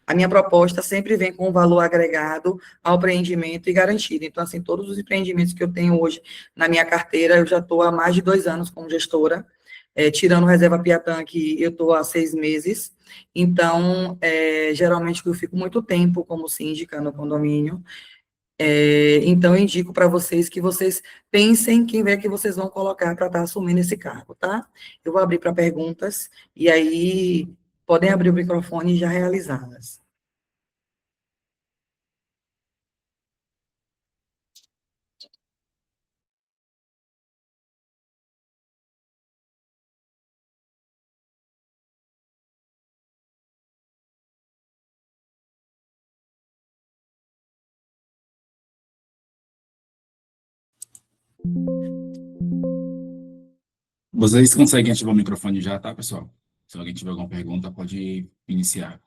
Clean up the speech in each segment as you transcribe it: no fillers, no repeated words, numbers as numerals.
a minha proposta sempre vem com um valor agregado ao empreendimento e garantido. Então, assim, todos os empreendimentos que eu tenho hoje na minha carteira, eu já estou há mais de 2 anos como gestora, tirando Reserva Piatã, que eu estou há 6 meses. Então, geralmente eu fico muito tempo como síndica no condomínio. Então, eu indico para vocês que vocês pensem quem é que vocês vão colocar para estar assumindo esse cargo, tá? Eu vou abrir para perguntas, e aí podem abrir o microfone e já realizá-las. Vocês conseguem ativar o microfone já, tá, pessoal? Se alguém tiver alguma pergunta, pode iniciar.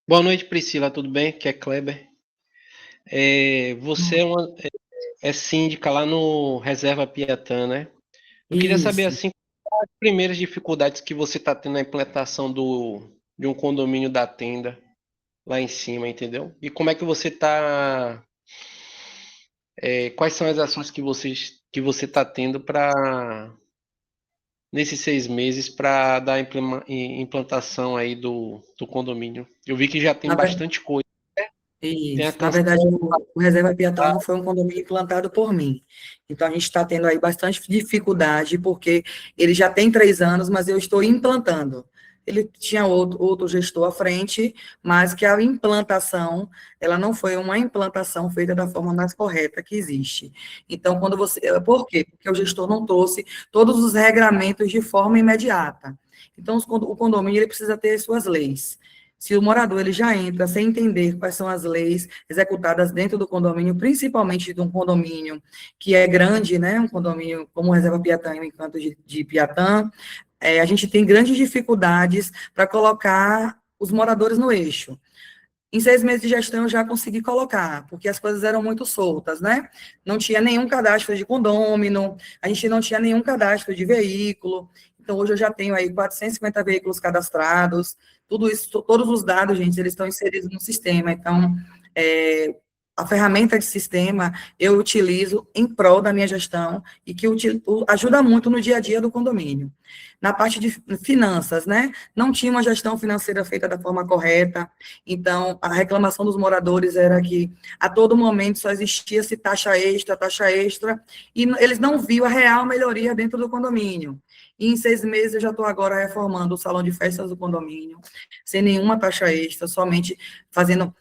Boa noite, Priscila, tudo bem? Aqui é Kleber. Você é síndica lá no Reserva Piatã, né? Eu queria saber, Isso. assim, quais as primeiras dificuldades que você está tendo na implantação de um condomínio da Tenda lá em cima, entendeu? E como é que você está... quais são as ações que você está tendo para nesses 6 meses para dar implantação aí do condomínio? Eu vi que já tem Na, ver- bastante coisa. Tem a Na canção. verdade, o Reserva Piatã não foi um condomínio implantado por mim. Então, a gente está tendo aí bastante dificuldade, porque ele já tem 3 anos, mas eu estou implantando. Ele tinha outro gestor à frente, mas que a implantação, ela não foi uma implantação feita da forma mais correta que existe. Então, quando você... Por quê? Porque o gestor não trouxe todos os regramentos de forma imediata. Então, o condomínio ele precisa ter suas leis. Se o morador ele já entra sem entender quais são as leis executadas dentro do condomínio, principalmente de um condomínio que é grande, né, um condomínio como Reserva Piatã e o Encanto de Piatã, a gente tem grandes dificuldades para colocar os moradores no eixo. Em 6 meses de gestão, eu já consegui colocar, porque as coisas eram muito soltas, né? Não tinha nenhum cadastro de condômino, a gente não tinha nenhum cadastro de veículo. Então, hoje eu já tenho aí 450 veículos cadastrados, tudo isso, todos os dados, gente, eles estão inseridos no sistema. Então, a ferramenta de sistema eu utilizo em prol da minha gestão e que ajuda muito no dia a dia do condomínio. Na parte de finanças, né? Não tinha uma gestão financeira feita da forma correta, então a reclamação dos moradores era que a todo momento só existia-se taxa extra, e eles não viam a real melhoria dentro do condomínio. E em 6 meses eu já estou agora reformando o salão de festas do condomínio, sem nenhuma taxa extra, somente fazendo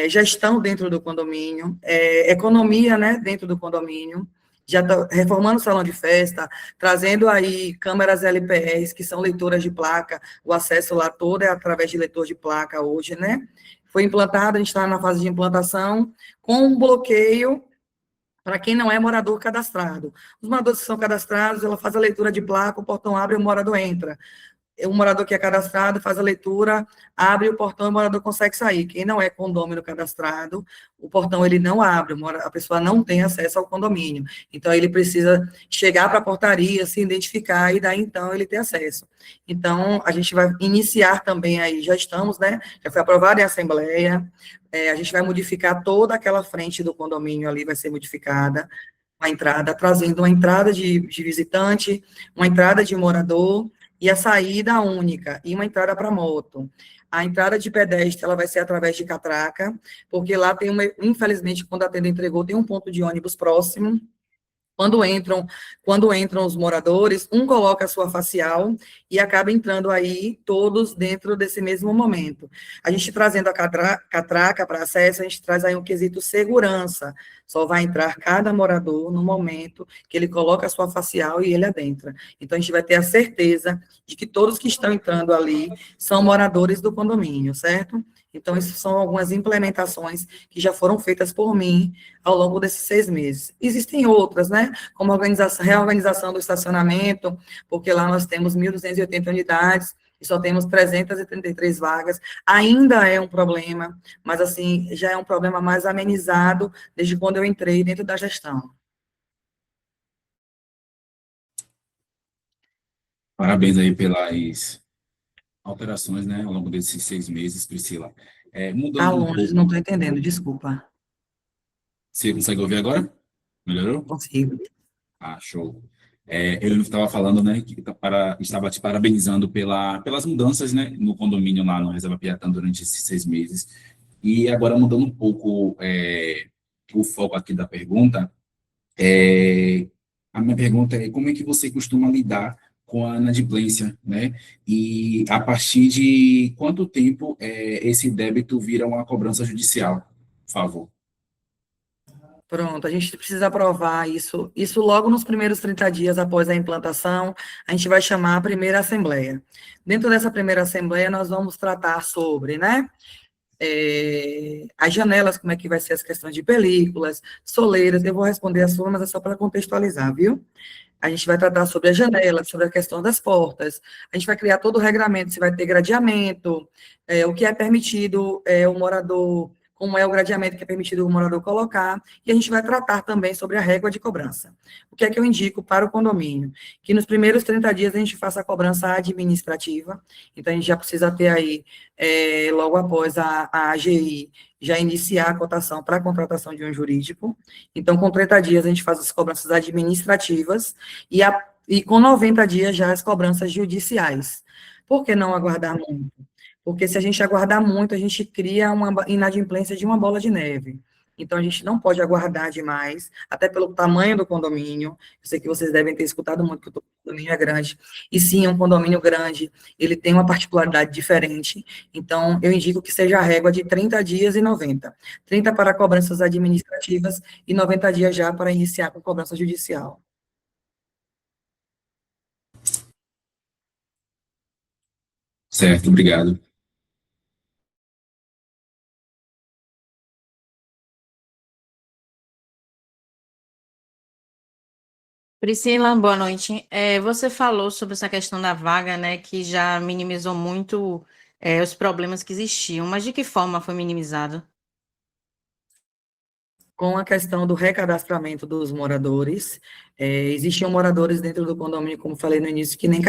gestão dentro do condomínio, economia, né, dentro do condomínio, já está reformando o salão de festa, trazendo aí câmeras LPRs, que são leitoras de placa, o acesso lá todo é através de leitor de placa hoje, né? Foi implantado, a gente está na fase de implantação, com um bloqueio para quem não é morador cadastrado. Os moradores que são cadastrados, ela faz a leitura de placa, o portão abre e o morador entra. O morador que é cadastrado faz a leitura, abre o portão e o morador consegue sair. Quem não é condômino cadastrado, o portão ele não abre, a pessoa não tem acesso ao condomínio. Então, ele precisa chegar para a portaria, se identificar e daí, então, ele ter acesso. Então, a gente vai iniciar também aí, já estamos, né? Já foi aprovado em assembleia, a gente vai modificar toda aquela frente do condomínio ali, vai ser modificada, uma entrada, trazendo uma entrada de visitante, uma entrada de morador, e a saída única, e uma entrada para moto. A entrada de pedestre, ela vai ser através de catraca, porque lá tem infelizmente, quando a tenda entregou, tem um ponto de ônibus próximo. Quando entram os moradores, um coloca a sua facial e acaba entrando aí todos dentro desse mesmo momento. A gente trazendo a catraca para acesso, a gente traz aí um quesito segurança. Só vai entrar cada morador no momento que ele coloca a sua facial e ele adentra. Então, a gente vai ter a certeza de que todos que estão entrando ali são moradores do condomínio, certo? Então, isso são algumas implementações que já foram feitas por mim ao longo desses 6 meses. Existem outras, né? Como a reorganização do estacionamento, porque lá nós temos 1.280 unidades e só temos 333 vagas. Ainda é um problema, mas, assim, já é um problema mais amenizado desde quando eu entrei dentro da gestão. Parabéns aí pelas alterações, né, ao longo desses 6 meses, Priscila. Tá Mudando um longe, não estou pouco, entendendo, desculpa. você consegue ouvir agora? Melhorou? Consigo. Ah, show. Eu estava falando, né, que estava te parabenizando pelas mudanças, né, no condomínio lá no Reserva Piatã durante esses 6 meses. E agora, mudando um pouco o foco aqui da pergunta, a minha pergunta é como é que você costuma lidar com a inadimplência, né? E a partir de quanto tempo esse débito vira uma cobrança judicial? Por favor. Pronto, a gente precisa aprovar isso. Isso logo nos primeiros 30 dias após a implantação, a gente vai chamar a primeira assembleia. Dentro dessa primeira assembleia, nós vamos tratar sobre, né, as janelas, como é que vai ser as questões de películas, soleiras. Eu vou responder a sua, mas é só para contextualizar, viu? A gente vai tratar sobre as janelas, sobre a questão das portas. A gente vai criar todo o regramento, se vai ter gradeamento, o que é permitido o morador, como é o gradeamento que é permitido o morador colocar, e a gente vai tratar também sobre a régua de cobrança. O que é que eu indico para o condomínio? Que nos primeiros 30 dias a gente faça a cobrança administrativa, então a gente já precisa ter aí, logo após a AGI, já iniciar a cotação para a contratação de um jurídico. Então, com 30 dias, a gente faz as cobranças administrativas e com 90 dias já as cobranças judiciais. Por que não aguardar muito? Porque se a gente aguardar muito, a gente cria uma inadimplência de uma bola de neve. Então, a gente não pode aguardar demais, até pelo tamanho do condomínio. Eu sei que vocês devem ter escutado muito que o condomínio é grande. E sim, um condomínio grande, ele tem uma particularidade diferente. Então, eu indico que seja a régua de 30 dias e 90. 30 para cobranças administrativas e 90 dias já para iniciar com cobrança judicial. Certo, obrigado. Priscila, boa noite. Você falou sobre essa questão da vaga, né, que já minimizou muito, os problemas que existiam, mas de que forma foi minimizado? Com a questão do recadastramento dos moradores, existiam moradores dentro do condomínio, como falei no início, que nem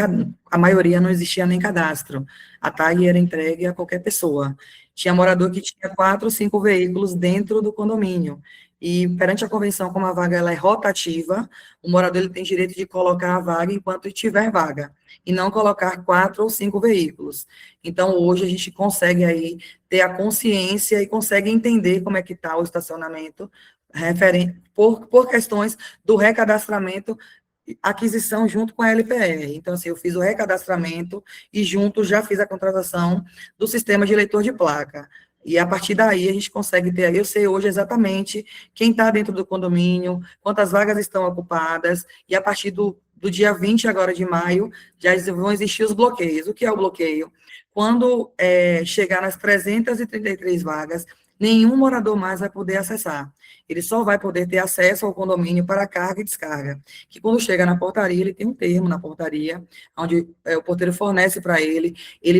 a maioria não existia nem cadastro. A tag era entregue a qualquer pessoa. Tinha morador que tinha 4 ou 5 veículos dentro do condomínio. E perante a convenção, como a vaga ela é rotativa, o morador ele tem direito de colocar a vaga enquanto tiver vaga, e não colocar 4 ou 5 veículos. Então, hoje a gente consegue aí ter a consciência e consegue entender como é que está o estacionamento por questões do recadastramento, aquisição junto com a LPR. Então, assim, eu fiz o recadastramento e junto já fiz a contratação do sistema de leitor de placa. E a partir daí a gente consegue ter, eu sei hoje exatamente quem está dentro do condomínio, quantas vagas estão ocupadas, e a partir do dia 20 agora de maio, já vão existir os bloqueios. O que é o bloqueio? Quando chegar nas 333 vagas, nenhum morador mais vai poder acessar. Ele só vai poder ter acesso ao condomínio para carga e descarga. Que quando chega na portaria, ele tem um termo na portaria, onde o porteiro fornece para ele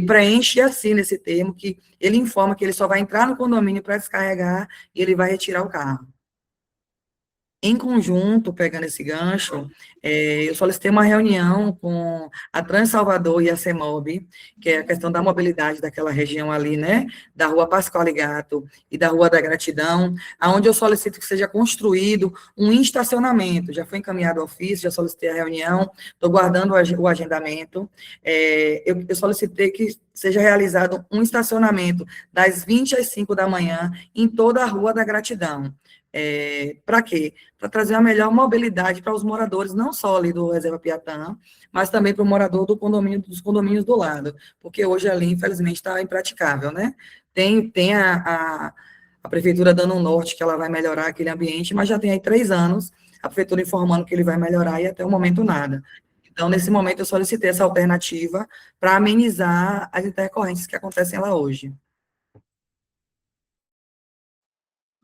preenche e assina esse termo, que ele informa que ele só vai entrar no condomínio para descarregar e ele vai retirar o carro. Em conjunto, pegando esse gancho, eu solicitei uma reunião com a Trans Salvador e a CEMOB, que é a questão da mobilidade daquela região ali, né, da Rua Pascoal Gato e da Rua da Gratidão, aonde eu solicito que seja construído um estacionamento. Já foi encaminhado ao ofício, já solicitei a reunião, estou guardando o agendamento. Eu solicitei que seja realizado um estacionamento das 20 às 5 da manhã em toda a Rua da Gratidão. Para quê? Para trazer a melhor mobilidade para os moradores, não só ali do Reserva Piatã, mas também para o morador do condomínio, dos condomínios do lado, porque hoje ali, infelizmente, está impraticável, né? Tem a prefeitura dando um norte que ela vai melhorar aquele ambiente, mas já tem aí 3 anos a prefeitura informando que ele vai melhorar e até o momento nada. Então, nesse momento, eu solicitei essa alternativa para amenizar as intercorrências que acontecem lá hoje.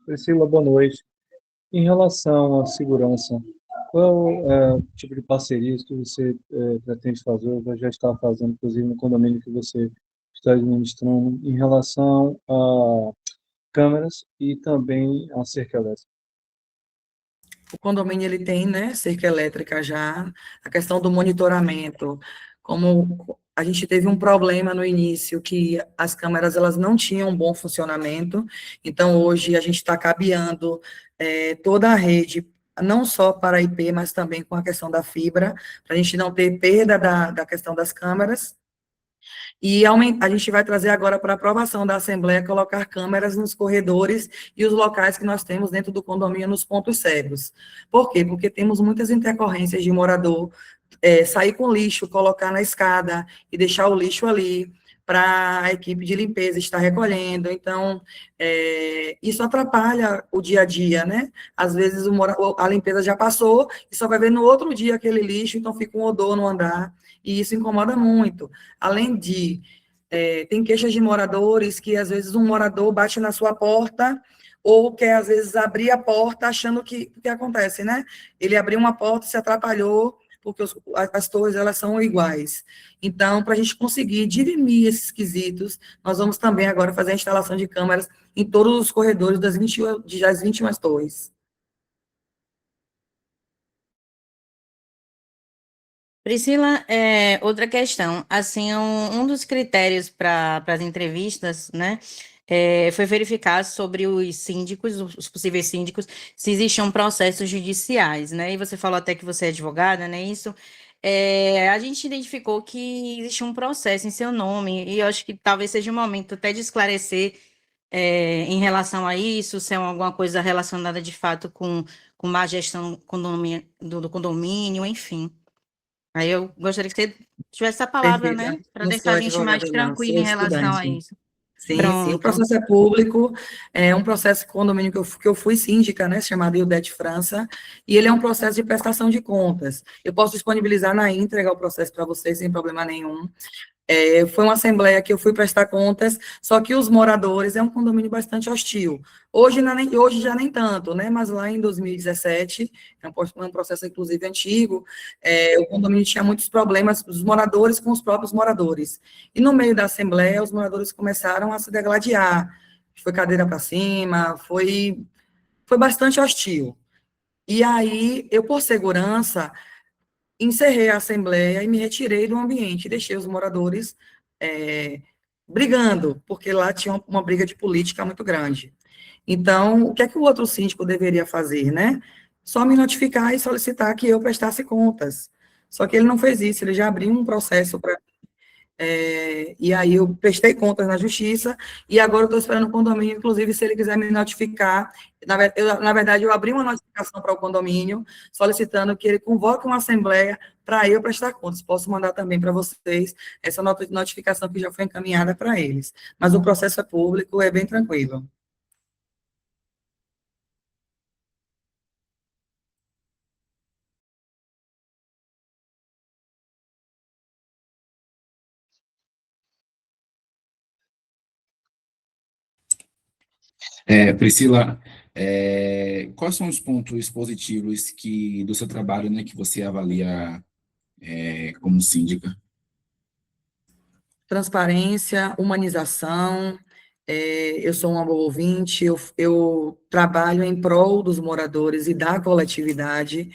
Priscila, boa noite. Em relação à segurança, qual é o tipo de parcerias que você pretende fazer, ou já está fazendo, inclusive no condomínio que você está administrando, em relação a câmeras e também a cerca elétrica? O condomínio ele tem, né, cerca elétrica já, a questão do monitoramento. Como a gente teve um problema no início, que as câmeras elas não tinham um bom funcionamento, então hoje a gente está cabeando toda a rede, não só para IP, mas também com a questão da fibra, para a gente não ter perda da questão das câmeras. E a gente vai trazer agora para aprovação da Assembleia colocar câmeras nos corredores e os locais que nós temos dentro do condomínio nos pontos cegos. Por quê? Porque temos muitas intercorrências de morador sair com lixo, colocar na escada e deixar o lixo ali para a equipe de limpeza estar recolhendo. Então, isso atrapalha o dia a dia, né? Às vezes a limpeza já passou e só vai ver no outro dia aquele lixo, então fica um odor no andar, e isso incomoda muito. Além de, tem queixas de moradores que, às vezes, um morador bate na sua porta ou quer, às vezes, abrir a porta achando o que acontece, né? Ele abriu uma porta e se atrapalhou, porque as torres, elas são iguais. Então, para a gente conseguir dirimir esses quesitos, nós vamos também agora fazer a instalação de câmeras em todos os corredores das 21 torres. Priscila, outra questão, assim, um dos critérios para as entrevistas, né, foi verificar sobre os síndicos, os possíveis síndicos, se existiam processos judiciais, né, e você falou até que você é advogada, né, isso, a gente identificou que existe um processo em seu nome, e eu acho que talvez seja o momento até de esclarecer em relação a isso, se é alguma coisa relacionada de fato com má gestão do condomínio, enfim. Aí eu gostaria que você tivesse essa palavra, Perfeito. né? Para Não sou deixar a gente mais advogada, não, tranquila sou em relação a estudante. isso. Sim, sim, o Pronto. processo é público, é um processo de condomínio que eu fui síndica, né, chamado IUDET França, e ele é um processo de prestação de contas. Eu posso disponibilizar na íntegra o processo para vocês, sem problema nenhum. Foi uma assembleia que eu fui prestar contas, só que os moradores, é um condomínio bastante hostil. Hoje já nem tanto, né? Mas lá em 2017, um processo inclusive antigo, o condomínio tinha muitos problemas dos moradores com os próprios moradores. E no meio da assembleia, os moradores começaram a se degladiar. Foi cadeira para cima, foi bastante hostil. E aí, eu, por segurança, encerrei a assembleia e me retirei do ambiente, deixei os moradores brigando, porque lá tinha uma briga de política muito grande. Então, o que é que o outro síndico deveria fazer, né? Só me notificar e solicitar que eu prestasse contas. Só que ele não fez isso, ele já abriu um processo para e aí eu prestei contas na justiça, e agora eu estou esperando o condomínio, inclusive, se ele quiser me notificar, na verdade, eu abri uma notificação para o condomínio, solicitando que ele convoque uma assembleia para eu prestar contas. Posso mandar também para vocês essa notificação que já foi encaminhada para eles. Mas o processo é público, é bem tranquilo. Priscila, quais são os pontos positivos do seu trabalho, né, que você avalia como síndica? Transparência, humanização, eu sou uma boa ouvinte, eu trabalho em prol dos moradores e da coletividade.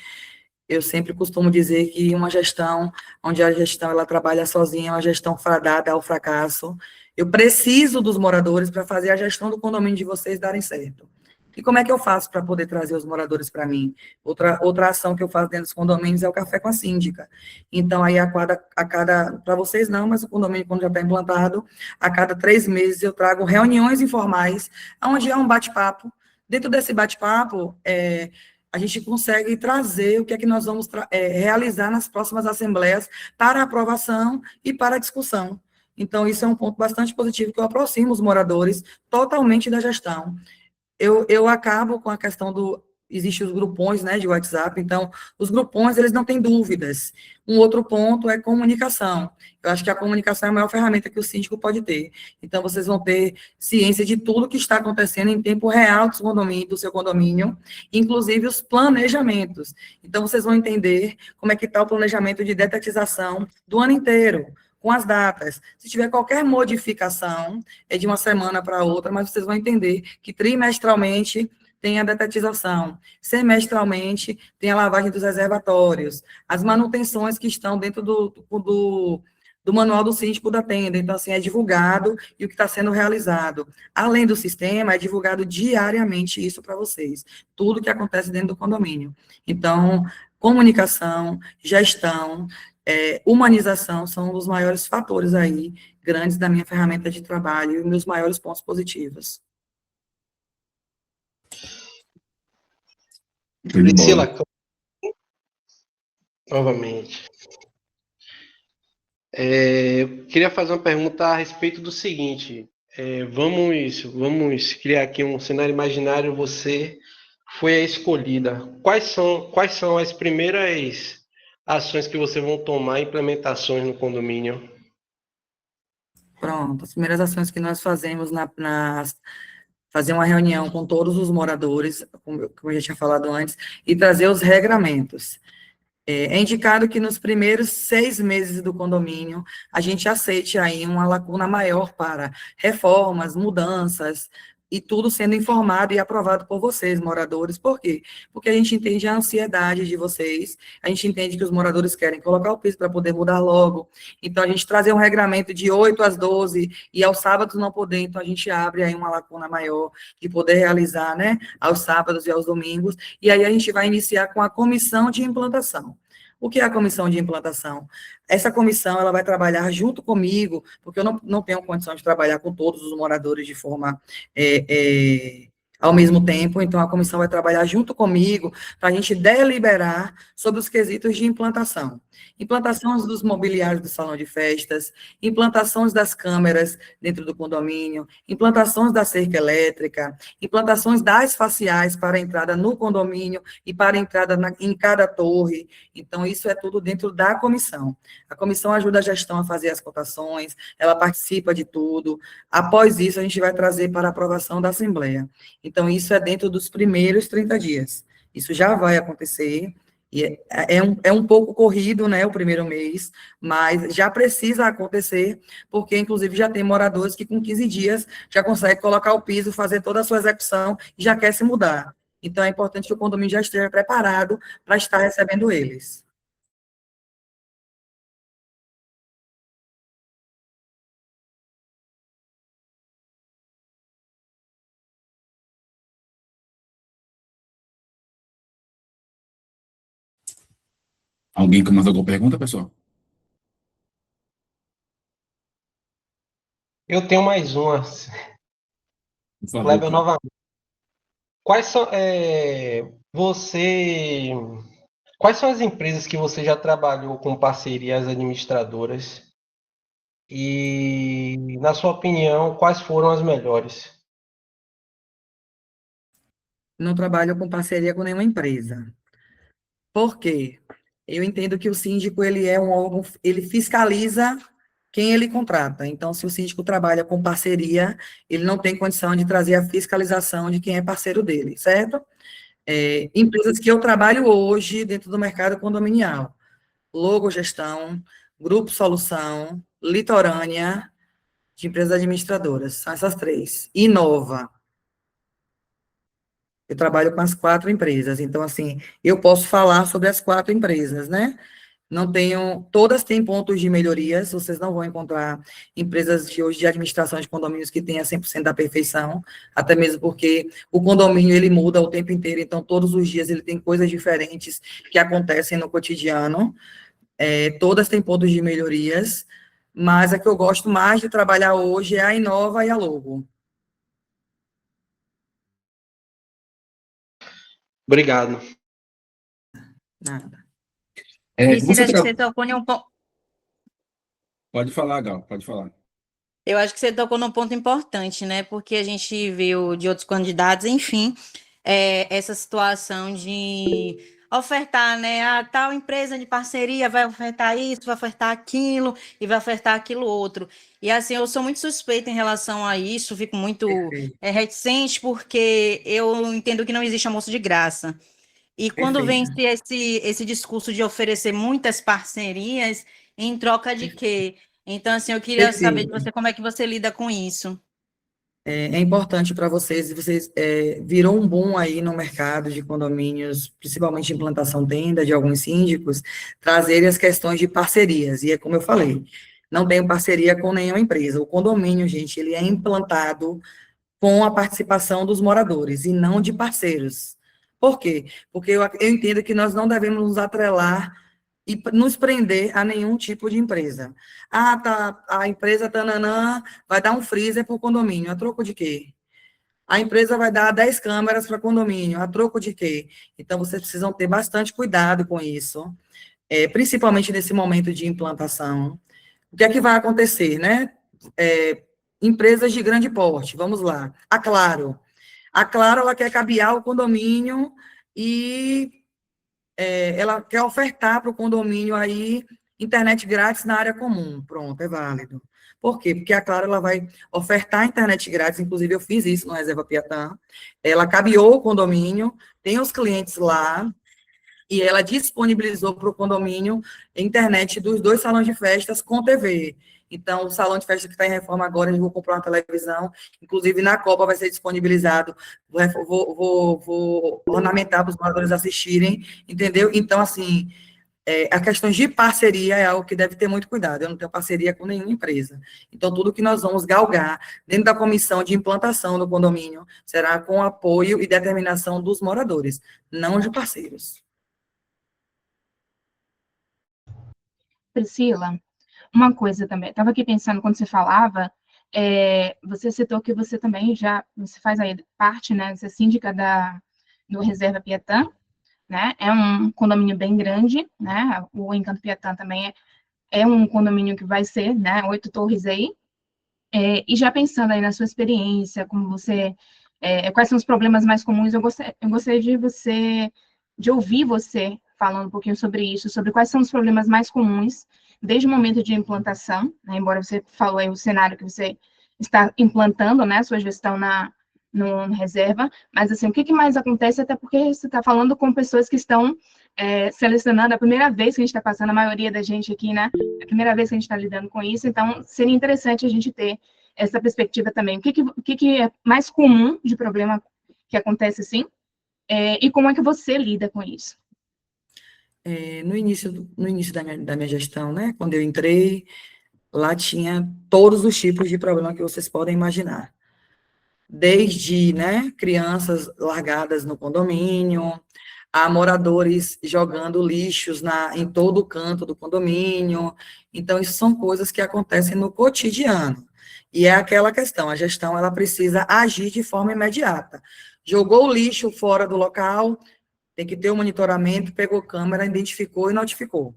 Eu sempre costumo dizer que uma gestão, onde a gestão ela trabalha sozinha, é uma gestão fadada ao fracasso. Eu preciso dos moradores para fazer a gestão do condomínio de vocês darem certo. E como é que eu faço para poder trazer os moradores para mim? Outra ação que eu faço dentro dos condomínios é o café com a síndica. Então, aí, para vocês não, mas o condomínio, quando já está implantado, a cada 3 meses eu trago reuniões informais, onde é um bate-papo. Dentro desse bate-papo, a gente consegue trazer o que é que nós vamos realizar nas próximas assembleias para aprovação e para discussão. Então, isso é um ponto bastante positivo, que eu aproximo os moradores totalmente da gestão. Eu acabo com a questão existem os grupões, né, de WhatsApp, então, os grupões, eles não têm dúvidas. Um outro ponto é comunicação. Eu acho que a comunicação é a maior ferramenta que o síndico pode ter. Então, vocês vão ter ciência de tudo que está acontecendo em tempo real do seu condomínio, inclusive os planejamentos. Então, vocês vão entender como é que está o planejamento de detetização do ano inteiro, com as datas. Se tiver qualquer modificação, é de uma semana para outra, mas vocês vão entender que trimestralmente tem a detetização. Semestralmente, tem a lavagem dos reservatórios, as manutenções que estão dentro do manual do síndico da tenda. Então, assim, é divulgado e o que está sendo realizado. Além do sistema, é divulgado diariamente isso para vocês. Tudo que acontece dentro do condomínio. Então, comunicação, gestão, humanização são os maiores fatores aí, grandes da minha ferramenta de trabalho e meus maiores pontos positivos. Show de bola. Priscila, novamente. Eu queria fazer uma pergunta a respeito do seguinte. Vamos criar aqui um cenário imaginário. Você foi a escolhida. Quais são as primeiras ações que vocês vão tomar, implementações no condomínio? Pronto, as primeiras ações que nós fazemos fazer uma reunião com todos os moradores, como eu já tinha falado antes, e trazer os regramentos. É indicado que nos primeiros 6 meses do condomínio, a gente aceite aí uma lacuna maior para reformas, mudanças, e tudo sendo informado e aprovado por vocês, moradores. Por quê? Porque a gente entende a ansiedade de vocês, a gente entende que os moradores querem colocar o piso para poder mudar logo. Então, a gente trazer um regramento de 8 às 12 e aos sábados não poder, então a gente abre aí uma lacuna maior de poder realizar, né, aos sábados e aos domingos, e aí a gente vai iniciar com a comissão de implantação. O que é a comissão de implantação? Essa comissão, ela vai trabalhar junto comigo, porque eu não tenho condição de trabalhar com todos os moradores de forma ao mesmo tempo, então a comissão vai trabalhar junto comigo para a gente deliberar sobre os quesitos de implantação. Implantações dos mobiliários do salão de festas, implantações das câmeras dentro do condomínio, implantações da cerca elétrica, implantações das faciais para a entrada no condomínio e para a entrada em cada torre. Então, isso é tudo dentro da comissão. A comissão ajuda a gestão a fazer as cotações, ela participa de tudo. Após isso, a gente vai trazer para aprovação da Assembleia. Então, isso é dentro dos primeiros 30 dias. Isso já vai acontecer, e é um pouco corrido, né, o primeiro mês, mas já precisa acontecer, porque, inclusive, já tem moradores que, com 15 dias, já conseguem colocar o piso, fazer toda a sua execução e já quer se mudar. Então, é importante que o condomínio já esteja preparado para estar recebendo eles. Alguém com mais alguma pergunta, pessoal? Eu tenho mais uma. Por favor, Kleber, Cláudio. novamente. Quais são as empresas que você já trabalhou com parcerias administradoras? E, na sua opinião, quais foram as melhores? Não trabalho com parceria com nenhuma empresa. Por quê? Eu entendo que o síndico, ele é um órgão, ele fiscaliza quem ele contrata. Então, se o síndico trabalha com parceria, ele não tem condição de trazer a fiscalização de quem é parceiro dele, certo? Empresas que eu trabalho hoje dentro do mercado condominial. Logo Gestão, Grupo Solução, Litorânea, de empresas administradoras. São essas 3. Inova. Eu trabalho com as 4 empresas. Então, assim, eu posso falar sobre as 4 empresas, né? Não tenho, todas têm pontos de melhorias, vocês não vão encontrar empresas de hoje de administração de condomínios que tenha 100% da perfeição, até mesmo porque o condomínio, ele muda o tempo inteiro, então todos os dias ele tem coisas diferentes que acontecem no cotidiano, todas têm pontos de melhorias, mas a que eu gosto mais de trabalhar hoje é a Inova e a Logo. Obrigado. Nada. Você Priscila, acho que você tocou em um ponto. Pode falar, Gal, pode falar. Eu acho que você tocou num ponto importante, né? Porque a gente viu de outros candidatos, enfim, essa situação de ofertar, né? A tal empresa de parceria vai ofertar isso, vai ofertar aquilo e vai ofertar aquilo outro. E assim, eu sou muito suspeita em relação a isso, fico muito reticente, porque eu entendo que não existe almoço de graça. E quando vem esse discurso de oferecer muitas parcerias, em troca de quê? Então, assim, eu queria saber de você como é que você lida com isso. É importante para vocês, virou um boom aí no mercado de condomínios, principalmente implantação tenda de alguns síndicos, trazerem as questões de parcerias, e é como eu falei, não tenho parceria com nenhuma empresa, o condomínio, gente, ele é implantado com a participação dos moradores, e não de parceiros. Por quê? Porque eu entendo que nós não devemos nos atrelar e nos prender a nenhum tipo de empresa. Ah, tá, a empresa Tananã vai dar um freezer para o condomínio. A troco de quê? A empresa vai dar 10 câmeras para condomínio. A troco de quê? Então, vocês precisam ter bastante cuidado com isso, principalmente nesse momento de implantação. O que é que vai acontecer, né? Empresas de grande porte, vamos lá. A Claro. A Claro, ela quer cabear o condomínio e ela quer ofertar para o condomínio aí internet grátis na área comum. Pronto, é válido. Por quê? Porque a Claro ela vai ofertar internet grátis, inclusive eu fiz isso no Reserva Piatã. Ela cabeou o condomínio, tem os clientes lá, e ela disponibilizou para o condomínio internet dos 2 salões de festas com TV. Então, o salão de festa que está em reforma agora, eles vão comprar uma televisão, inclusive na Copa vai ser disponibilizado, vou ornamentar para os moradores assistirem, entendeu? Então, assim, a questão de parceria é algo que deve ter muito cuidado, eu não tenho parceria com nenhuma empresa. Então, tudo que nós vamos galgar dentro da comissão de implantação do condomínio será com apoio e determinação dos moradores, não de parceiros. Priscila, uma coisa também, estava aqui pensando quando você falava, você citou que você também você faz aí parte, né, você é síndica do Reserva Piatã, né, é um condomínio bem grande, né, o Encanto Piatã também é um condomínio que vai ser, né, 8 torres aí, e já pensando aí na sua experiência, como você, quais são os problemas mais comuns, eu gostaria de ouvir você falando um pouquinho sobre isso, sobre quais são os problemas mais comuns desde o momento de implantação, né, embora você falou aí o cenário que você está implantando, né, sua gestão no reserva, mas assim, o que mais acontece, até porque você está falando com pessoas que estão selecionando, a primeira vez que a gente está passando, a maioria da gente aqui, né, a primeira vez que a gente está lidando com isso, então seria interessante a gente ter essa perspectiva também. O que é mais comum de problema que acontece assim, e como é que você lida com isso? No início da minha gestão, né, quando eu entrei, lá tinha todos os tipos de problema que vocês podem imaginar. Desde, né, crianças largadas no condomínio, a moradores jogando lixos em todo o canto do condomínio. Então, isso são coisas que acontecem no cotidiano. E é aquela questão, a gestão ela precisa agir de forma imediata. Jogou o lixo fora do local, tem que ter o monitoramento, pegou câmera, identificou e notificou.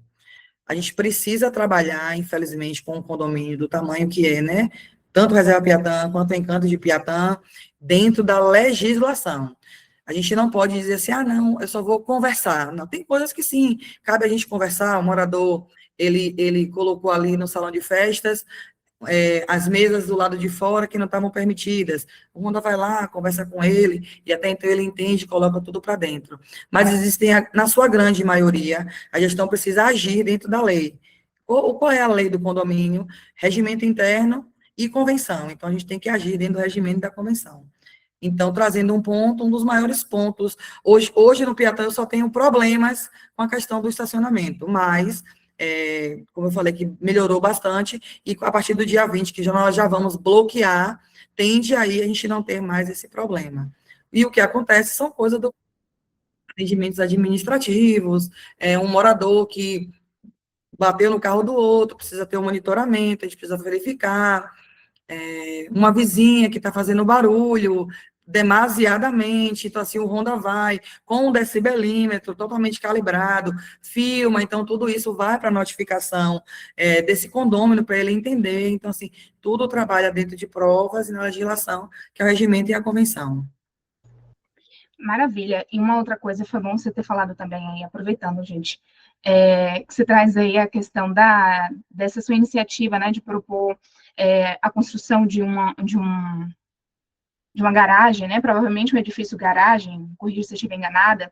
A gente precisa trabalhar, infelizmente, com um condomínio do tamanho que é, né? Tanto Reserva Piatã quanto Encanto de Piatã, dentro da legislação. A gente não pode dizer assim, não, eu só vou conversar. Não, tem coisas que sim, cabe a gente conversar, o morador, ele colocou ali no salão de festas, as mesas do lado de fora que não estavam permitidas. O Honda vai lá, conversa com ele, e até então ele entende, coloca tudo para dentro. Mas existem, na sua grande maioria, a gestão precisa agir dentro da lei. Qual é a lei do condomínio? Regimento interno e convenção. Então, a gente tem que agir dentro do regimento da convenção. Então, trazendo um dos maiores pontos. Hoje no Piatã, eu só tenho problemas com a questão do estacionamento, mas como eu falei, que melhorou bastante, e a partir do dia 20, que nós já vamos bloquear, tende aí a gente não ter mais esse problema. E o que acontece são coisas do atendimentos administrativos, um morador que bateu no carro do outro, precisa ter um monitoramento, a gente precisa verificar, uma vizinha que está fazendo barulho demasiadamente, então assim, o Honda vai com um decibelímetro totalmente calibrado, filma, então tudo isso vai para a notificação desse condômino para ele entender, então assim, tudo trabalha dentro de provas e na legislação, que é o regimento e a convenção. Maravilha. E uma outra coisa, foi bom você ter falado também aí, aproveitando, gente, que você traz aí a questão dessa sua iniciativa, né, de propor a construção de uma garagem, né, provavelmente um edifício garagem, corrija se eu estiver enganada,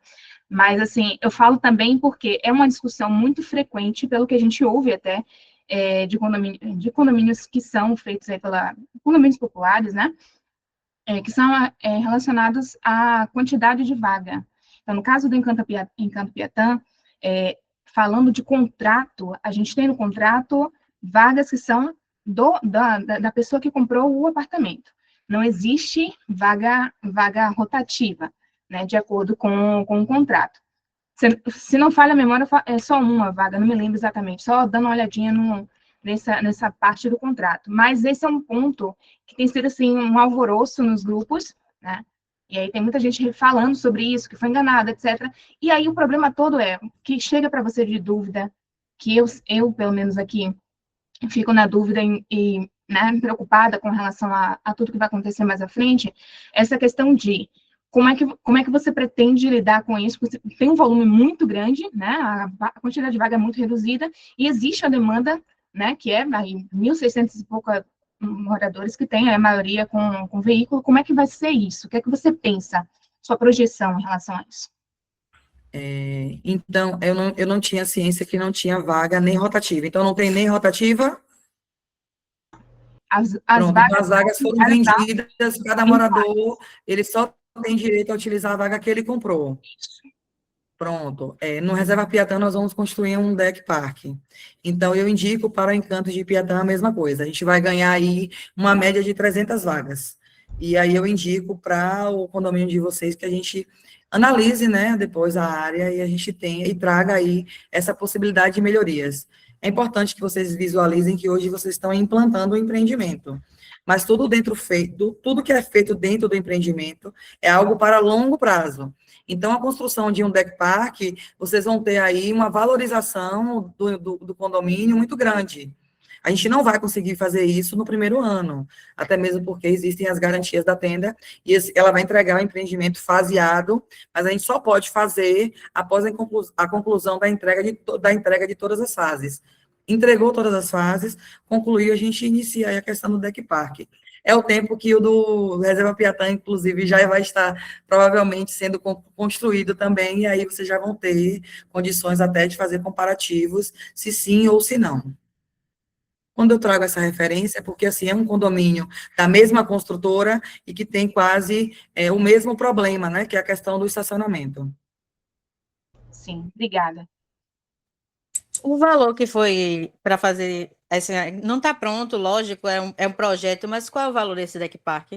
mas, assim, eu falo também porque é uma discussão muito frequente, pelo que a gente ouve até, de condomínios que são feitos aí condomínios populares, né, que são relacionados à quantidade de vaga. Então, no caso do Encanto Piatã, falando de contrato, a gente tem no contrato vagas que são da pessoa que comprou o apartamento. Não existe vaga rotativa, né, de acordo com o contrato. Se não falha a memória, é só uma vaga, não me lembro exatamente, só dando uma olhadinha nessa parte do contrato. Mas esse é um ponto que tem sido, assim, um alvoroço nos grupos, né? E aí tem muita gente falando sobre isso, que foi enganada, etc. E aí o problema todo é que chega para você de dúvida, que eu, pelo menos aqui, fico na dúvida e né, preocupada com relação a tudo que vai acontecer mais à frente, essa questão de como é que você pretende lidar com isso? Porque tem um volume muito grande, né? A quantidade de vaga é muito reduzida, e existe a demanda, né? Que é aí 1.600 e poucos moradores que tem, a maioria com veículo. Como é que vai ser isso? O que é que você pensa? Sua projeção em relação a isso? Então, eu não tinha ciência que não tinha vaga nem rotativa. Então, não tem nem rotativa? As Pronto, então as vagas vagas foram vendidas, cada morador, ele só tem direito a utilizar a vaga que ele comprou. Pronto. No Reserva Piatã, nós vamos construir um deck park. Então, eu indico para o Encanto de Piatã a mesma coisa. A gente vai ganhar aí uma média de 300 vagas. E aí eu indico para o condomínio de vocês que a gente analise, né, depois a área e a gente tenha e traga aí essa possibilidade de melhorias. É importante que vocês visualizem que hoje vocês estão implantando o empreendimento. Mas tudo que é feito dentro do empreendimento é algo para longo prazo. Então, a construção de um deck park, vocês vão ter aí uma valorização do condomínio muito grande. A gente não vai conseguir fazer isso no primeiro ano, até mesmo porque existem as garantias da tenda, e ela vai entregar o empreendimento faseado, mas a gente só pode fazer após a conclusão da entrega de todas as fases. Entregou todas as fases, concluiu, a gente inicia aí a questão do deck park. É o tempo que o do Reserva Piatã, inclusive, já vai estar provavelmente sendo construído também, e aí vocês já vão ter condições até de fazer comparativos, se sim ou se não. Quando eu trago essa referência, é porque, assim, é um condomínio da mesma construtora e que tem quase o mesmo problema, né, que é a questão do estacionamento. Sim, obrigada. O valor que foi para fazer, não está pronto, lógico, é um projeto, mas qual é o valor desse deck park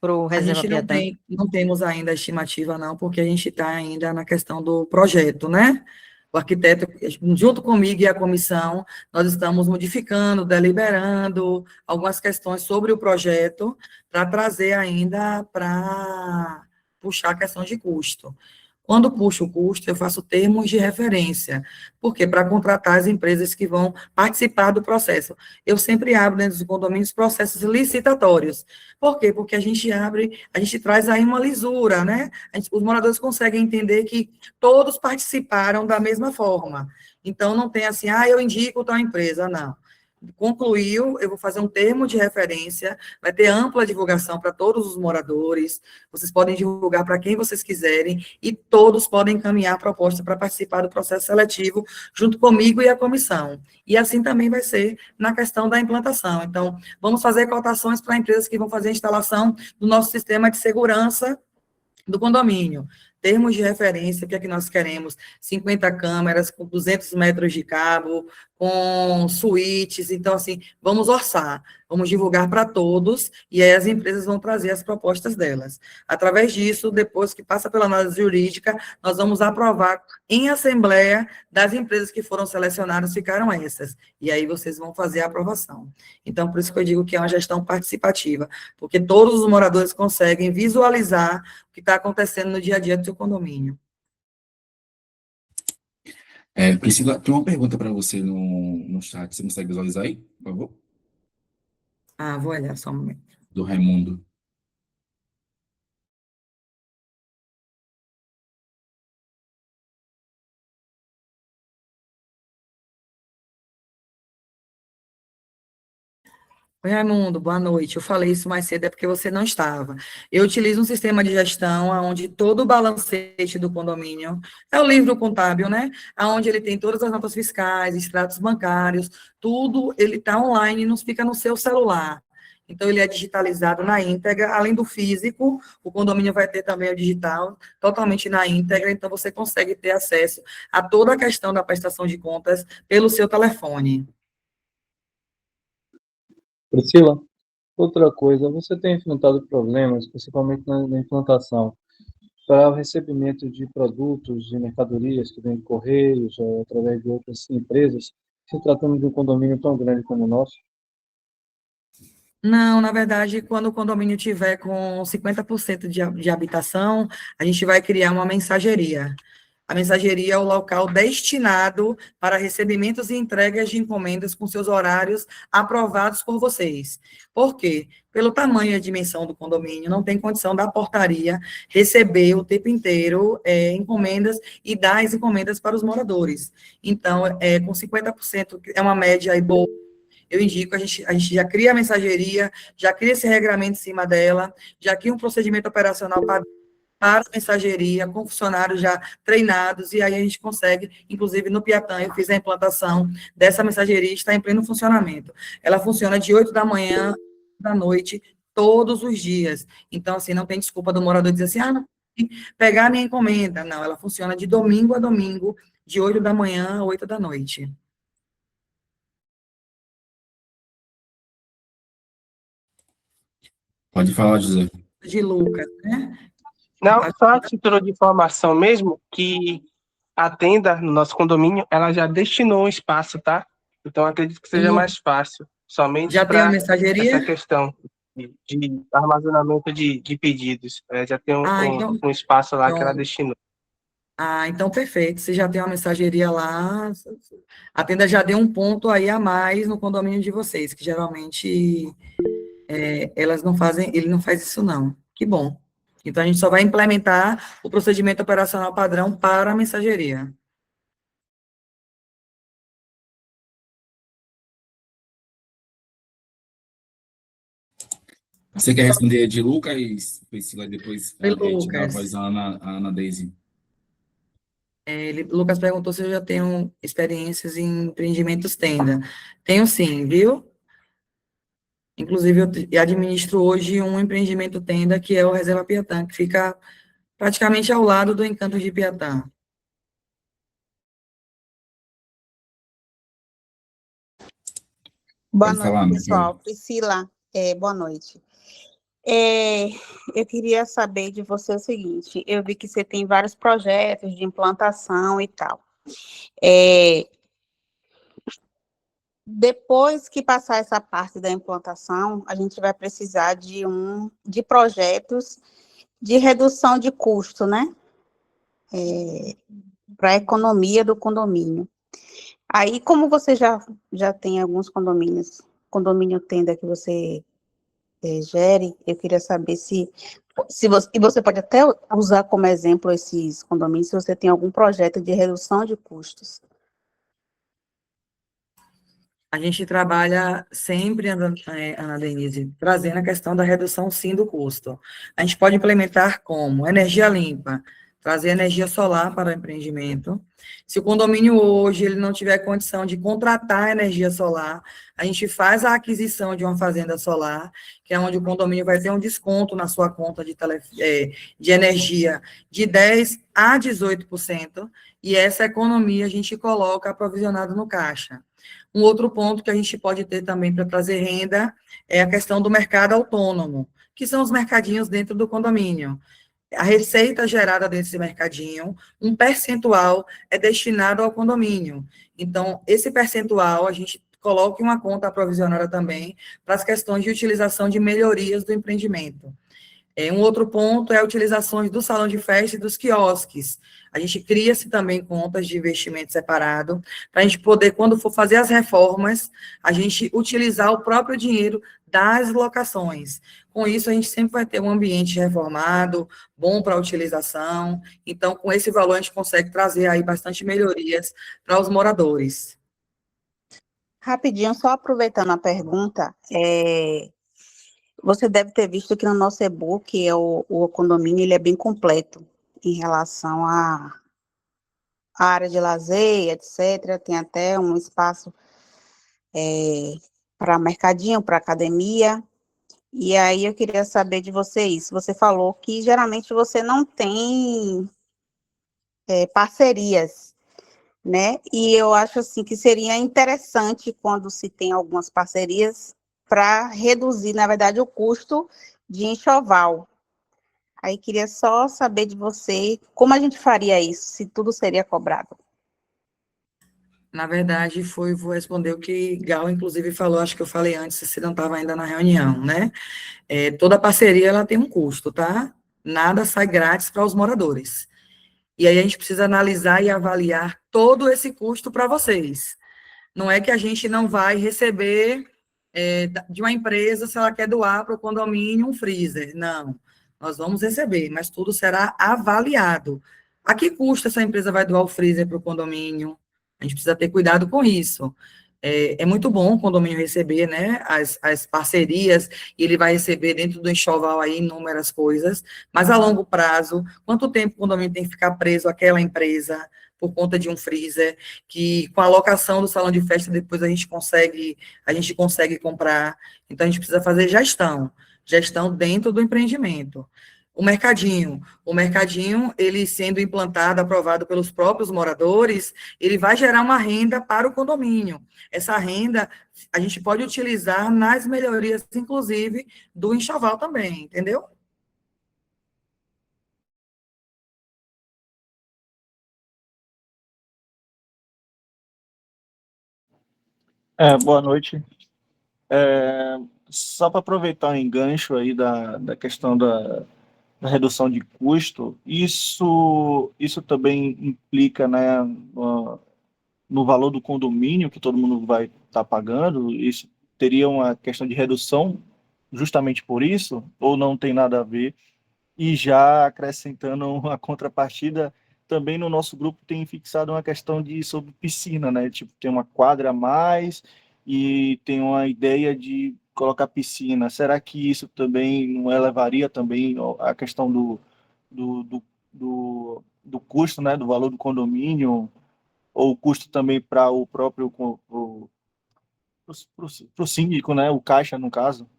para o A Reserva gente Piatã? não temos ainda a estimativa, não, porque a gente está ainda na questão do projeto, né? O arquiteto, junto comigo e a comissão, nós estamos modificando, deliberando algumas questões sobre o projeto para trazer ainda para puxar a questão de custo. Quando puxo o custo, eu faço termos de referência, porque para contratar as empresas que vão participar do processo. Eu sempre abro dentro dos condomínios processos licitatórios. Por quê? Porque a gente traz aí uma lisura, né? Os moradores conseguem entender que todos participaram da mesma forma. Então, não tem assim, eu indico tal empresa, não. Concluiu, eu vou fazer um termo de referência, vai ter ampla divulgação para todos os moradores, vocês podem divulgar para quem vocês quiserem, e todos podem encaminhar a proposta para participar do processo seletivo, junto comigo e a comissão. E assim também vai ser na questão da implantação. Então, vamos fazer cotações para empresas que vão fazer a instalação do nosso sistema de segurança do condomínio. Termos de referência, o que é que nós queremos? 50 câmeras, com 200 metros de cabo, com suítes, então, assim, vamos orçar, vamos divulgar para todos, e aí as empresas vão trazer as propostas delas. Através disso, depois que passa pela análise jurídica, nós vamos aprovar em assembleia das empresas que foram selecionadas, ficaram essas, e aí vocês vão fazer a aprovação. Então, por isso que eu digo que é uma gestão participativa, porque todos os moradores conseguem visualizar o que está acontecendo no dia a dia do seu condomínio. Priscila, tem uma pergunta para você no chat. Você consegue visualizar aí, por favor? Vou olhar só um momento. Do Raimundo. Oi, Raimundo, boa noite. Eu falei isso mais cedo, é porque você não estava. Eu utilizo um sistema de gestão onde todo o balancete do condomínio é o livro contábil, né? Onde ele tem todas as notas fiscais, extratos bancários, tudo ele está online, não fica no seu celular. Então, ele é digitalizado na íntegra, além do físico, o condomínio vai ter também o digital, totalmente na íntegra, então você consegue ter acesso a toda a questão da prestação de contas pelo seu telefone. Priscila, outra coisa, você tem enfrentado problemas, principalmente na implantação, para o recebimento de produtos, de mercadorias que vêm de correios ou através de outras empresas, se tratando de um condomínio tão grande como o nosso? Não, na verdade, quando o condomínio tiver com 50% de habitação, a gente vai criar uma mensageria. A mensageria é o local destinado para recebimentos e entregas de encomendas com seus horários aprovados por vocês. Por quê? Pelo tamanho e a dimensão do condomínio, não tem condição da portaria receber o tempo inteiro encomendas e dar as encomendas para os moradores. Então, com 50%, é uma média aí boa. Eu indico, a gente já cria a mensageria, já cria esse regramento em cima dela, já cria um procedimento operacional para a mensageria, com funcionários já treinados, e aí a gente consegue, inclusive no Piatã, eu fiz a implantação dessa mensageria, está em pleno funcionamento. Ela funciona de 8 da manhã da noite, todos os dias. Então, assim, não tem desculpa do morador dizer assim, não, pegar a minha encomenda. Não, ela funciona de domingo a domingo, de 8 da manhã a 8 da noite. Pode falar, José. De Lucas, né? Não, só a título de informação mesmo, que a tenda no nosso condomínio, ela já destinou um espaço, tá? Então, acredito que seja mais fácil, somente Já tem a para mensageria? essa questão de armazenamento de pedidos. Já tem Então, um espaço lá que ela pronto. destinou. Então perfeito. Você já tem uma mensageria lá, a tenda já deu um ponto aí a mais no condomínio de vocês, que geralmente elas não fazem, ele não faz isso não. Que bom. Então a gente só vai implementar o procedimento operacional padrão para a mensageria. Você quer responder de Lucas, Priscila, depois Oi, a gente dá a Lucas. voz à Ana Daisy. Lucas perguntou se eu já tenho experiências em empreendimentos tenda. Tenho sim, viu? Inclusive, eu administro hoje um empreendimento tenda, que é o Reserva Piatã, que fica praticamente ao lado do Encanto de Piatã. Boa Pode noite, falar, meu pessoal. filho. Priscila, boa noite. Eu queria saber de você o seguinte: eu vi que você tem vários projetos de implantação e tal. Depois que passar essa parte da implantação, a gente vai precisar de projetos de redução de custo, né? Para a economia do condomínio. Aí, como você já tem alguns condomínio tenda que você gere, eu queria saber se você, e você pode até usar como exemplo esses condomínios, se você tem algum projeto de redução de custos. A gente trabalha sempre, Ana Denise, trazendo a questão da redução, sim, do custo. A gente pode implementar como energia limpa, trazer energia solar para o empreendimento. Se o condomínio hoje ele não tiver condição de contratar energia solar, a gente faz a aquisição de uma fazenda solar, que é onde o condomínio vai ter um desconto na sua conta de energia de 10% a 18%, e essa economia a gente coloca aprovisionado no caixa. Um outro ponto que a gente pode ter também para trazer renda é a questão do mercado autônomo, que são os mercadinhos dentro do condomínio. A receita gerada desse mercadinho, um percentual é destinado ao condomínio. Então, esse percentual a gente coloca em uma conta aprovisionada também para as questões de utilização de melhorias do empreendimento. Um outro ponto é a utilização do salão de festa e dos quiosques. A gente cria-se também contas de investimento separado, para a gente poder, quando for fazer as reformas, a gente utilizar o próprio dinheiro das locações. Com isso, a gente sempre vai ter um ambiente reformado, bom para a utilização. Então, com esse valor, a gente consegue trazer aí bastante melhorias para os moradores. Rapidinho, só aproveitando a pergunta, você deve ter visto que no nosso e-book, o condomínio ele é bem completo em relação à área de lazer, etc. Tem até um espaço para mercadinho, para academia. E aí eu queria saber de você isso. Você falou que geralmente você não tem parcerias, né? E eu acho assim que seria interessante quando se tem algumas parcerias para reduzir, na verdade, o custo de enxoval. Aí queria só saber de você como a gente faria isso, se tudo seria cobrado. Na verdade, vou responder o que Gal, inclusive, falou, acho que eu falei antes, se você não estava ainda na reunião, né? Toda parceria, ela tem um custo, tá? Nada sai grátis para os moradores. E aí a gente precisa analisar e avaliar todo esse custo para vocês. Não é que a gente não vai receber de uma empresa se ela quer doar para o condomínio um freezer. Não, nós vamos receber, mas tudo será avaliado. A que custo essa empresa vai doar o freezer para o condomínio? A gente precisa ter cuidado com isso. É muito bom o condomínio receber, né, as parcerias, e ele vai receber dentro do enxoval aí inúmeras coisas, mas a longo prazo, quanto tempo o condomínio tem que ficar preso àquela empresa por conta de um freezer, que com a locação do salão de festa depois a gente consegue comprar. Então a gente precisa fazer gestão dentro do empreendimento. O mercadinho, ele sendo implantado, aprovado pelos próprios moradores, ele vai gerar uma renda para o condomínio. Essa renda a gente pode utilizar nas melhorias, inclusive, do enxoval também, entendeu? Boa noite. Só para aproveitar o engancho aí da questão da redução de custo, isso também implica, né, no valor do condomínio que todo mundo vai estar pagando? Isso teria uma questão de redução justamente por isso, ou não tem nada a ver? E já acrescentando uma contrapartida, também no nosso grupo tem fixado uma questão sobre piscina, né? Tipo, tem uma quadra a mais e tem uma ideia de colocar piscina. Será que isso também não elevaria também a questão do, do, do custo, né? Do valor do condomínio, ou o custo também para o próprio pro síndico, né? O caixa, no caso?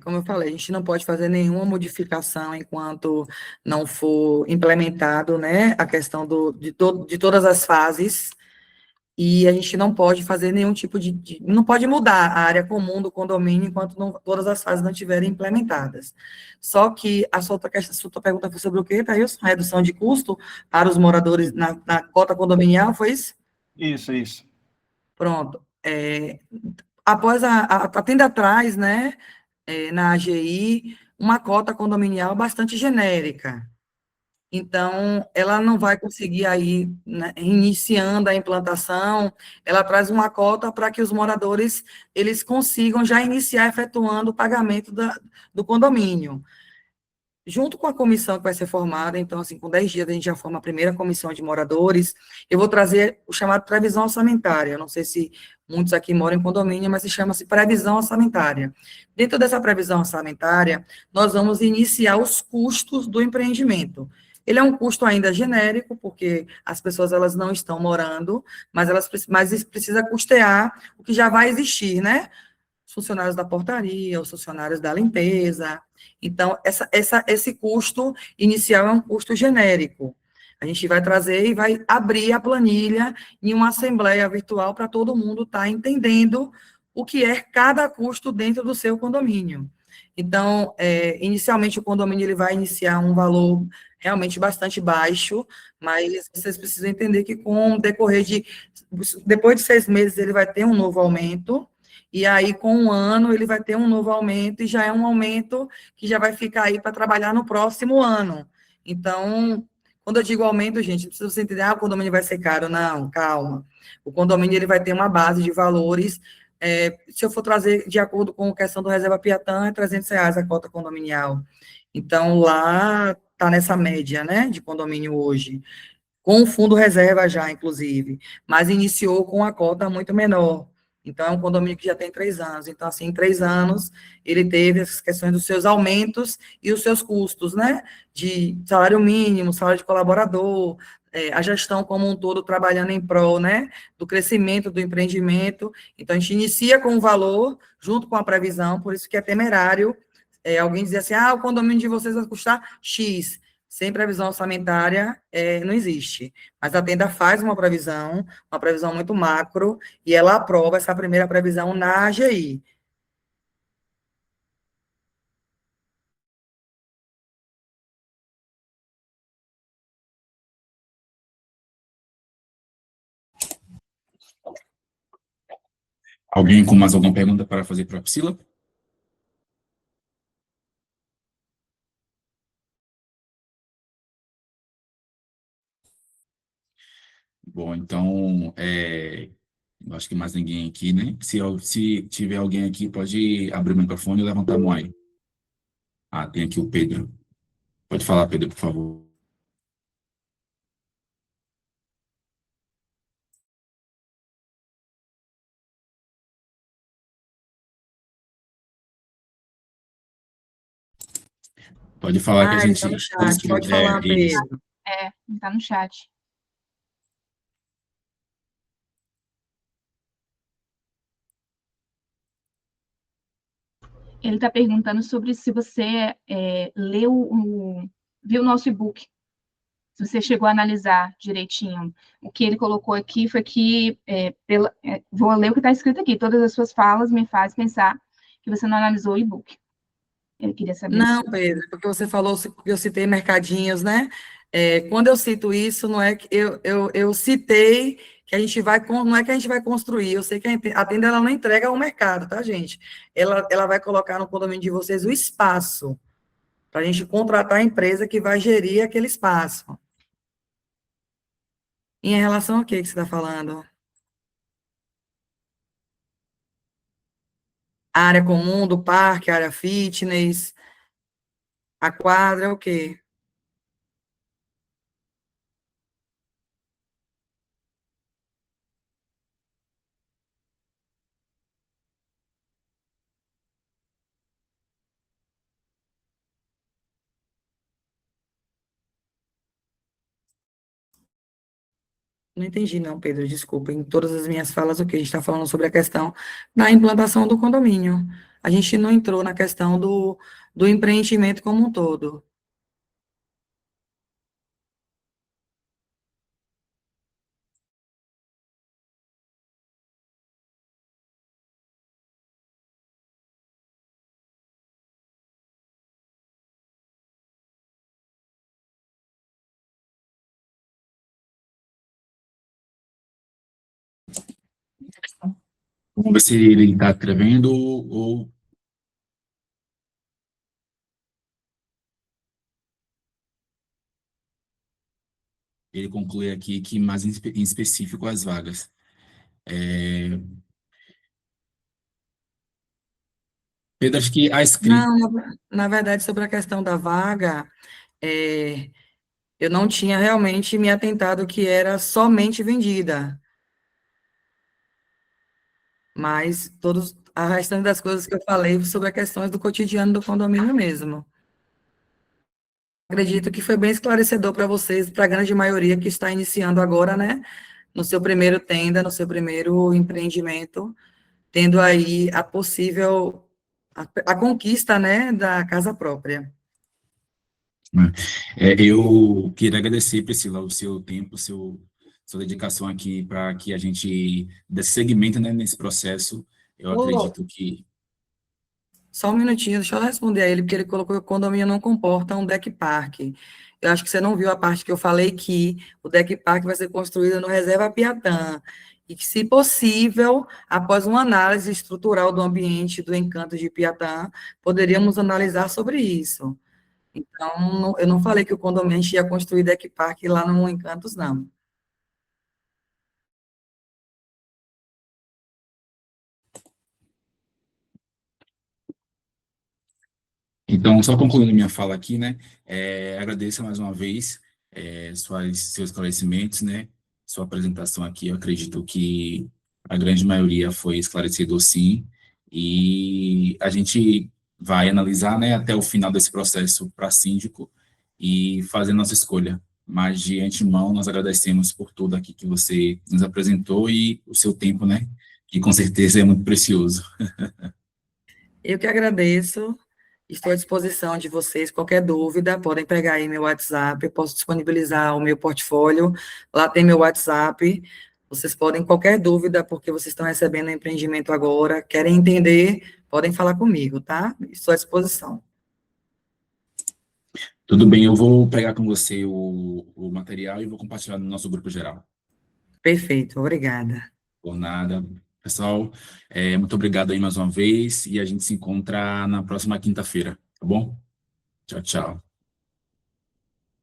Como eu falei, a gente não pode fazer nenhuma modificação enquanto não for implementado, né, a questão de todas as fases, e a gente não pode fazer nenhum tipo não pode mudar a área comum do condomínio enquanto todas as fases não estiverem implementadas. Só que a sua pergunta foi sobre o quê, Thaís? Redução de custo para os moradores na cota condominial, foi isso? Isso. Pronto. Após a tenda atrás, né, na AGI, uma cota condominial bastante genérica. Então, ela não vai conseguir aí, né, iniciando a implantação, ela traz uma cota para que os moradores, eles consigam já iniciar efetuando o pagamento do condomínio. Junto com a comissão que vai ser formada, então, assim, com 10 dias a gente já forma a primeira comissão de moradores, eu vou trazer o chamado previsão orçamentária. Eu não sei se muitos aqui moram em condomínio, mas se chama-se previsão orçamentária. Dentro dessa previsão orçamentária, nós vamos iniciar os custos do empreendimento. Ele é um custo ainda genérico, porque as pessoas elas não estão morando, mas precisa custear o que já vai existir, né? Os funcionários da portaria, os funcionários da limpeza. Então, esse custo inicial é um custo genérico. A gente vai trazer e vai abrir a planilha em uma assembleia virtual para todo mundo estar entendendo o que é cada custo dentro do seu condomínio. Então, inicialmente, o condomínio ele vai iniciar um valor realmente bastante baixo, mas vocês precisam entender que com o decorrer depois de 6 meses, ele vai ter um novo aumento, e aí, com um ano, ele vai ter um novo aumento, e já é um aumento que já vai ficar aí para trabalhar no próximo ano. Então, quando eu digo aumento, gente, não precisa você entender, o condomínio vai ser caro. Não, calma. O condomínio ele vai ter uma base de valores. Se eu for trazer de acordo com a questão do Reserva Piatã, é R$ 300 a cota condominial. Então, lá está nessa média, né, de condomínio hoje, com o fundo reserva já, inclusive, mas iniciou com a cota muito menor. Então, é um condomínio que já tem 3 anos. Então, assim, em 3 anos, ele teve essas questões dos seus aumentos e os seus custos, né? De salário mínimo, salário de colaborador, a gestão como um todo trabalhando em prol, né, do crescimento do empreendimento. Então, a gente inicia com o valor, junto com a previsão, por isso que é temerário alguém dizer assim, o condomínio de vocês vai custar X, sem previsão orçamentária, não existe. Mas a Tenda faz uma previsão muito macro, e ela aprova essa primeira previsão na AGI. Alguém com mais alguma pergunta para fazer para a Priscila? Bom, então, eu acho que mais ninguém aqui, né? Se tiver alguém aqui, pode abrir o microfone e levantar a mão aí. Tem aqui o Pedro. Pode falar, Pedro, por favor. Pode falar que a Ele gente... está no chat, pode falar, isso. Pedro. Ele tá no chat. Ele está perguntando sobre se você viu o nosso e-book, se você chegou a analisar direitinho. O que ele colocou aqui foi que, vou ler o que está escrito aqui, todas as suas falas me fazem pensar que você não analisou o e-book. Ele queria saber Não, Pedro, porque você falou que eu citei mercadinhos, né? Quando eu cito isso, não é que eu citei que a gente vai, não é que a gente vai construir, eu sei que a Tenda ela não entrega ao mercado, tá, gente? Ela vai colocar no condomínio de vocês o espaço, para a gente contratar a empresa que vai gerir aquele espaço. Em relação ao que você está falando? A área comum do parque, a área fitness, a quadra, o quê? Não entendi, não, Pedro, desculpa. Em todas as minhas falas, o que a gente está falando sobre a questão da implantação do condomínio. A gente não entrou na questão do empreendimento como um todo. Vamos ver se ele está escrevendo ou... Ele conclui aqui que mais em específico as vagas. Pedro, acho que a escrita... Não, na verdade, sobre a questão da vaga, eu não tinha realmente me atentado que era somente vendida. Mas a restante das coisas que eu falei sobre as questões do cotidiano do condomínio mesmo. Acredito que foi bem esclarecedor para vocês, para a grande maioria que está iniciando agora, né? No seu primeiro tenda, no seu primeiro empreendimento, tendo aí a possível, a conquista, né, da casa própria. Eu queria agradecer, Priscila, o seu tempo, sua dedicação aqui para que a gente dê seguimento, né, nesse processo. Eu acredito que... Só um minutinho, deixa eu responder a ele, porque ele colocou que o condomínio não comporta um deck park. Eu acho que você não viu a parte que eu falei que o deck park vai ser construído no Reserva Piatã, e que, se possível, após uma análise estrutural do ambiente do Encanto de Piatã, poderíamos analisar sobre isso. Então, eu não falei que o condomínio a gente ia construir deck park lá no Encantos, não. Então, só concluindo minha fala aqui, né, agradeço mais uma vez seus esclarecimentos, né, sua apresentação aqui. Eu acredito que a grande maioria foi esclarecedor, sim, e a gente vai analisar, né, até o final desse processo para síndico e fazer nossa escolha. mas de antemão nós agradecemos por tudo aqui que você nos apresentou e o seu tempo, né? Que com certeza é muito precioso. Eu que agradeço, estou à disposição de vocês. Qualquer dúvida, podem pegar aí meu WhatsApp, eu posso disponibilizar o meu portfólio, lá tem meu WhatsApp. Vocês podem, qualquer dúvida, porque vocês estão recebendo um empreendimento agora, querem entender, podem falar comigo, tá? Estou à disposição. Tudo bem, eu vou pegar com você o material e vou compartilhar no nosso grupo geral. Perfeito, obrigada. Por nada. Pessoal, muito obrigado aí mais uma vez e a gente se encontra na próxima quinta-feira, tá bom? Tchau, tchau.